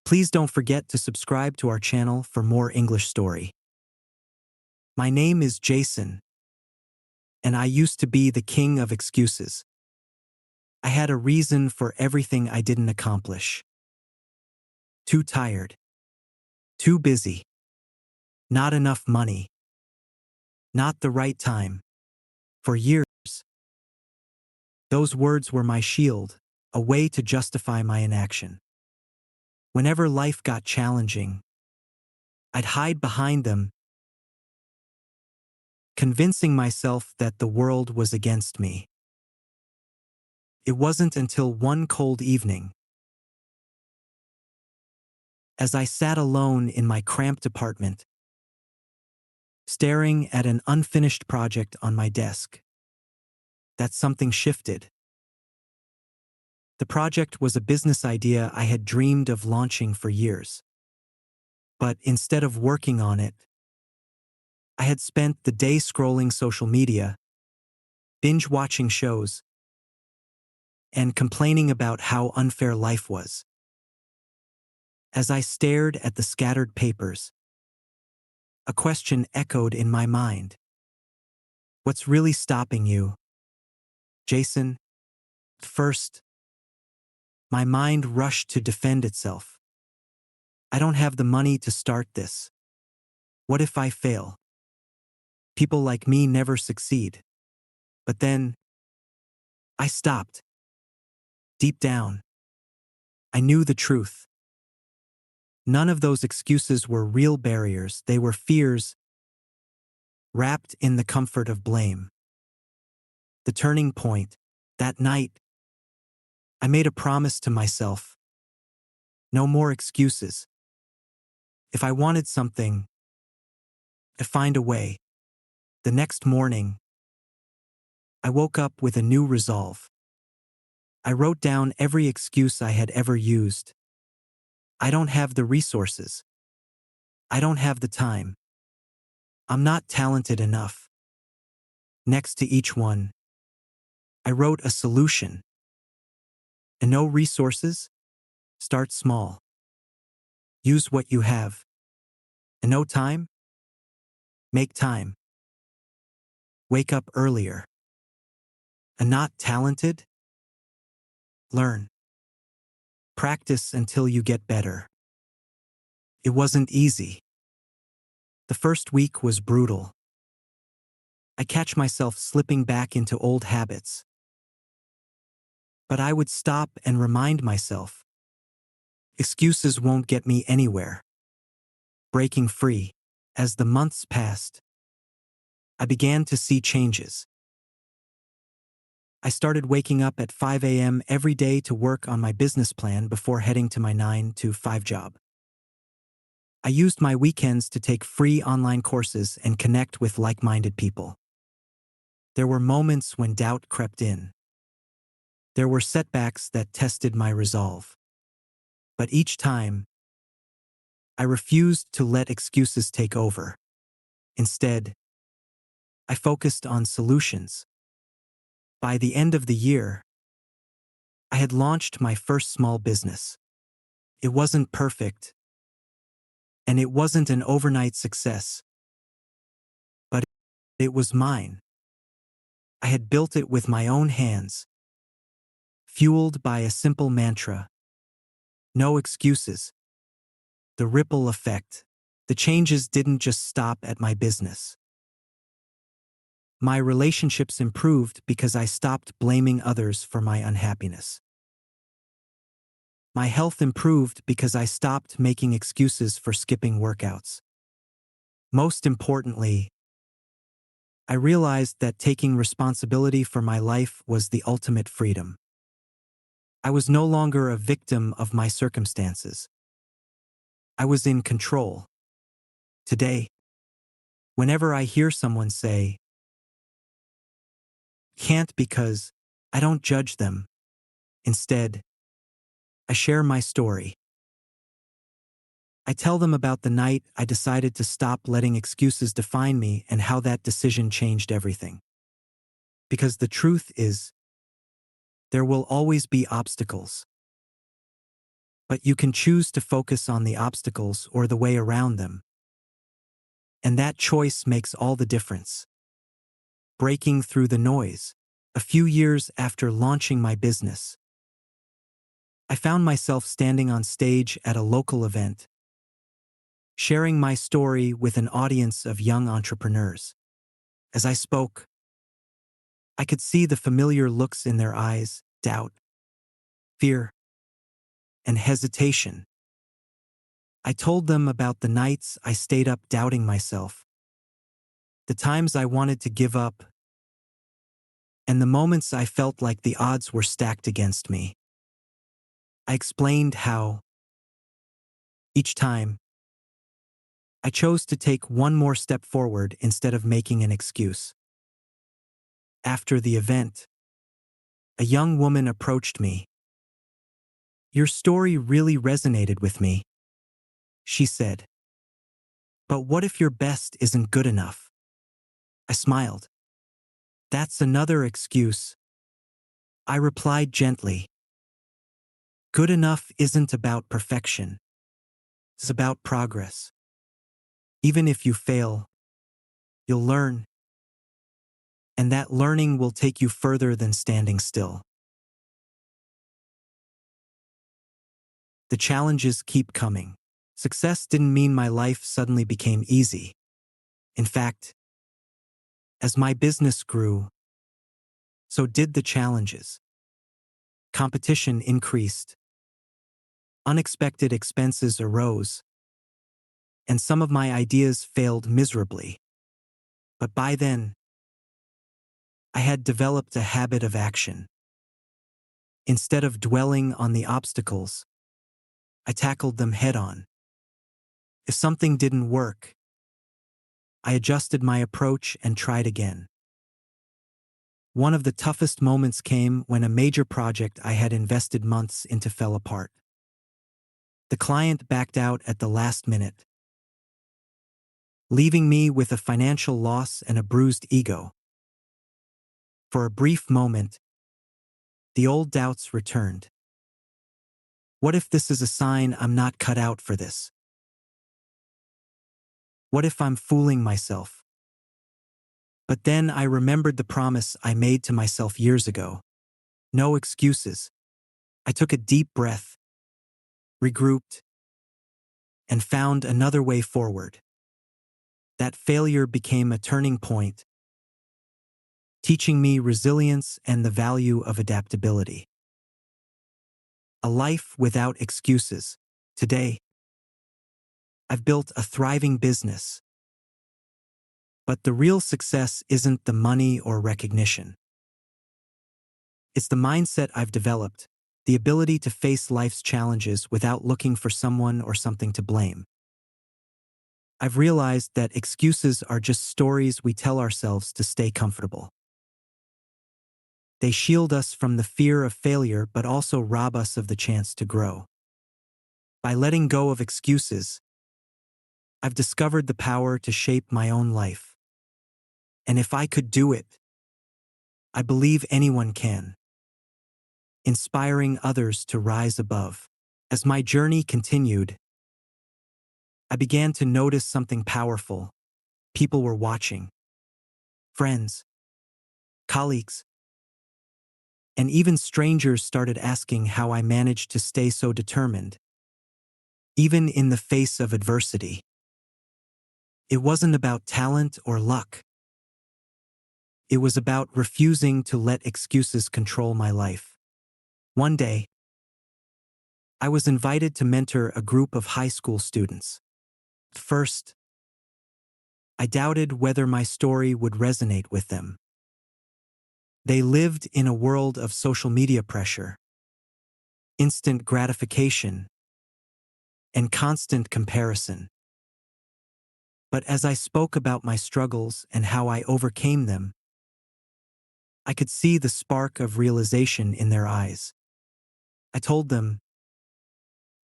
Please don't forget to subscribe to our channel for more English story. My name is Jason, and I used to be the king of excuses. I had a reason for everything I didn't accomplish. Too tired. Too busy. Not enough money. Not the right time. For years, those words were my shield, a way to justify my inaction. Whenever life got challenging, I'd hide behind them, convincing myself that the world was against me. It wasn't until one cold evening, as I sat alone in my cramped apartment, staring at an unfinished project on my desk, that something shifted. The project was a business idea I had dreamed of launching for years. But instead of working on it, I had spent the day scrolling social media, binge-watching shows, and complaining about how unfair life was. As I stared at the scattered papers, a question echoed in my mind. What's really stopping you, Jason? First, my mind rushed to defend itself. I don't have the money to start this. What if I fail? People like me never succeed. But then, I stopped. Deep down, I knew the truth. None of those excuses were real barriers, they were fears wrapped in the comfort of blame. The turning point, that night, I made a promise to myself. No more excuses. If I wanted something, I'd find a way. The next morning, I woke up with a new resolve. I wrote down every excuse I had ever used. I don't have the resources. I don't have the time. I'm not talented enough. Next to each one, I wrote a solution. And no resources? Start small. Use what you have. And no time? Make time. Wake up earlier. And not talented? Learn. Practice until you get better. It wasn't easy. The first week was brutal. I catch myself slipping back into old habits. But I would stop and remind myself. Excuses won't get me anywhere. Breaking free. As the months passed, I began to see changes. I started waking up at 5 a.m. every day to work on my business plan before heading to my 9-to-5 job. I used my weekends to take free online courses and connect with like-minded people. There were moments when doubt crept in. There were setbacks that tested my resolve. But each time, I refused to let excuses take over. Instead, I focused on solutions. By the end of the year, I had launched my first small business. It wasn't perfect, and it wasn't an overnight success. But it was mine. I had built it with my own hands, fueled by a simple mantra. No excuses. The ripple effect. The changes didn't just stop at my business. My relationships improved because I stopped blaming others for my unhappiness. My health improved because I stopped making excuses for skipping workouts. Most importantly, I realized that taking responsibility for my life was the ultimate freedom. I was no longer a victim of my circumstances. I was in control. Today, whenever I hear someone say, "Can't," because I don't judge them. Instead, I share my story. I tell them about the night I decided to stop letting excuses define me and how that decision changed everything. Because the truth is, there will always be obstacles. but you can choose to focus on the obstacles or the way around them. And that choice makes all the difference. Breaking through the noise. A few years after launching my business, I found myself standing on stage at a local event, sharing my story with an audience of young entrepreneurs. As I spoke, I could see the familiar looks in their eyes: doubt, fear, and hesitation. I told them about the nights I stayed up doubting myself, the times I wanted to give up, and the moments I felt like the odds were stacked against me. I explained how, each time, I chose to take one more step forward instead of making an excuse. After the event, a young woman approached me. "Your story really resonated with me," she said. "But what if your best isn't good enough?" I smiled. "That's another excuse," I replied gently. "Good enough isn't about perfection. It's about progress. Even if you fail, you'll learn, and that learning will take you further than standing still." The challenges keep coming. Success didn't mean my life suddenly became easy. In fact, as my business grew, so did the challenges. Competition increased, unexpected expenses arose, and some of my ideas failed miserably. But by then, I had developed a habit of action. Instead of dwelling on the obstacles, I tackled them head-on. If something didn't work, I adjusted my approach and tried again. One of the toughest moments came when a major project I had invested months into fell apart. The client backed out at the last minute, leaving me with a financial loss and a bruised ego. For a brief moment, the old doubts returned. What if this is a sign I'm not cut out for this? What if I'm fooling myself? But then I remembered the promise I made to myself years ago. No excuses. I took a deep breath, regrouped, and found another way forward. That failure became a turning point, teaching me resilience and the value of adaptability. A life without excuses. Today, I've built a thriving business. But the real success isn't the money or recognition. It's the mindset I've developed, the ability to face life's challenges without looking for someone or something to blame. I've realized that excuses are just stories we tell ourselves to stay comfortable. They shield us from the fear of failure but also rob us of the chance to grow. By letting go of excuses, I've discovered the power to shape my own life. And if I could do it, I believe anyone can. Inspiring others to rise above. As my journey continued, I began to notice something powerful. People were watching. Friends, colleagues, and even strangers started asking how I managed to stay so determined, even in the face of adversity. It wasn't about talent or luck. It was about refusing to let excuses control my life. One day, I was invited to mentor a group of high school students. At first, I doubted whether my story would resonate with them. They lived in a world of social media pressure, instant gratification, and constant comparison. But as I spoke about my struggles and how I overcame them, I could see the spark of realization in their eyes. I told them,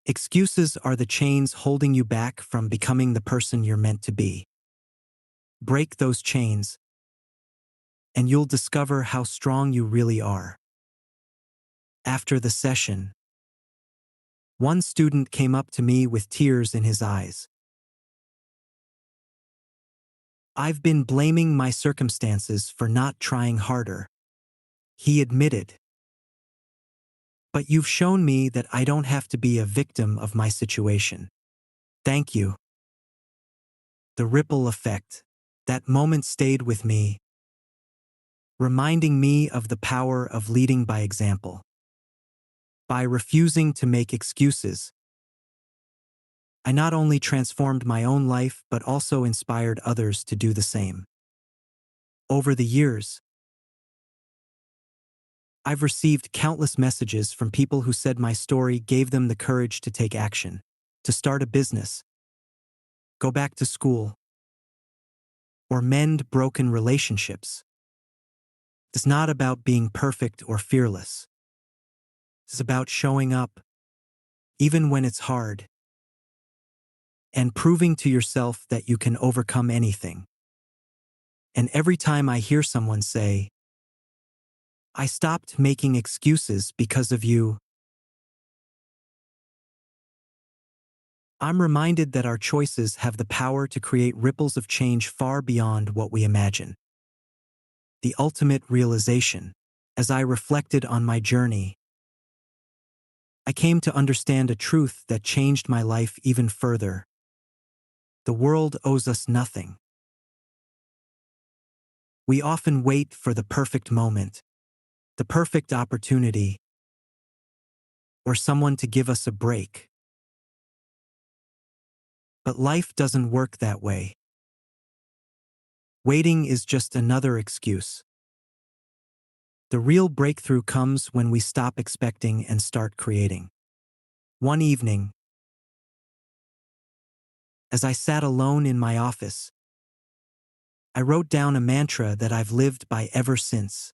excuses are the chains holding you back from becoming the person you're meant to be. Break those chains, and you'll discover how strong you really are. After the session, One student came up to me with tears in his eyes. "I've been blaming my circumstances for not trying harder," he admitted. "But you've shown me that I don't have to be a victim of my situation. Thank you." The ripple effect. That moment stayed with me, reminding me of the power of leading by example. By refusing to make excuses, I not only transformed my own life but also inspired others to do the same. Over the years, I've received countless messages from people who said my story gave them the courage to take action, to start a business, go back to school, or mend broken relationships. It's not about being perfect or fearless. It's about showing up, even when it's hard, and proving to yourself that you can overcome anything. And every time I hear someone say, "I stopped making excuses because of you," I'm reminded that our choices have the power to create ripples of change far beyond what we imagine. The ultimate realization. As I reflected on my journey, I came to understand a truth that changed my life even further. The world owes us nothing. We often wait for the perfect moment, the perfect opportunity, or someone to give us a break. But life doesn't work that way. Waiting is just another excuse. The real breakthrough comes when we stop expecting and start creating. One evening, as I sat alone in my office, I wrote down a mantra that I've lived by ever since.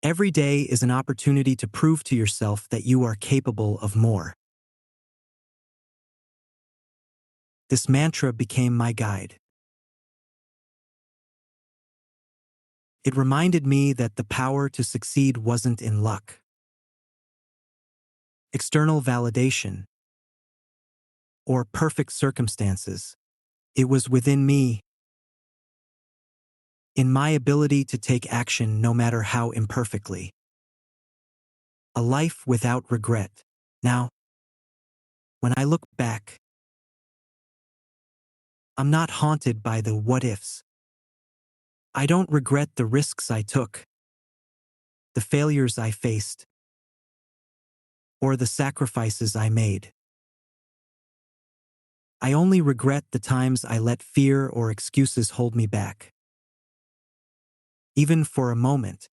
Every day is an opportunity to prove to yourself that you are capable of more. This mantra became my guide. It reminded me that the power to succeed wasn't in luck, external validation, or perfect circumstances. It was within me, in my ability to take action no matter how imperfectly. A life without regret. Now, when I look back, I'm not haunted by the what-ifs. I don't regret the risks I took, the failures I faced, or the sacrifices I made. I only regret the times I let fear or excuses hold me back. Even for a moment,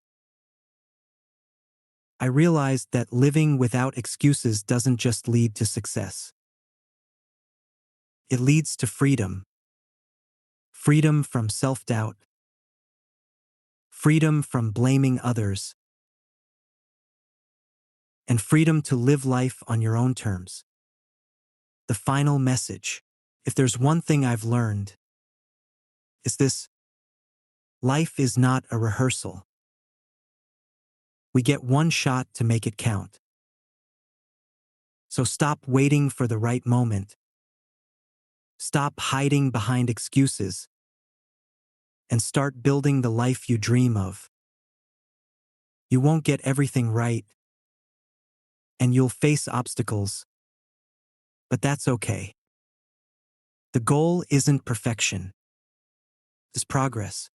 I realized that living without excuses doesn't just lead to success. It leads to freedom. Freedom from self-doubt. Freedom from blaming others. And freedom to live life on your own terms. The final message. If there's one thing I've learned, it's this: life is not a rehearsal. We get one shot to make it count. So stop waiting for the right moment. Stop hiding behind excuses. And start building the life you dream of. You won't get everything right, and you'll face obstacles. But that's okay. The goal isn't perfection. It's progress.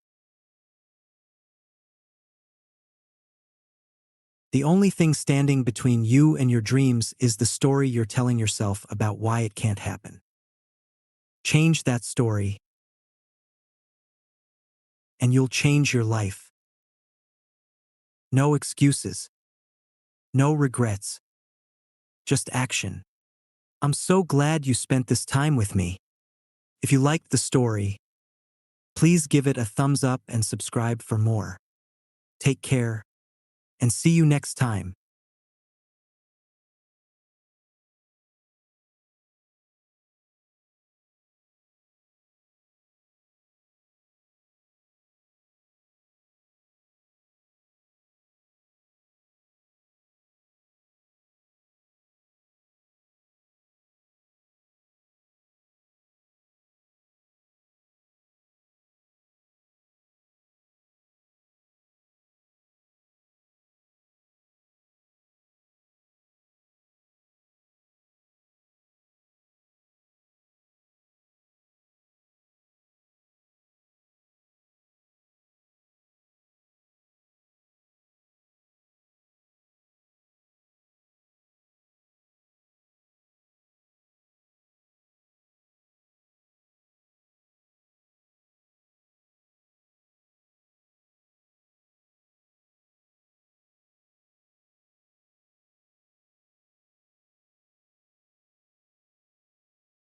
The only thing standing between you and your dreams is the story you're telling yourself about why it can't happen. Change that story, and you'll change your life. No excuses. No regrets. Just action. I'm so glad you spent this time with me. If you liked the story, please give it a thumbs up and subscribe for more. Take care, and see you next time.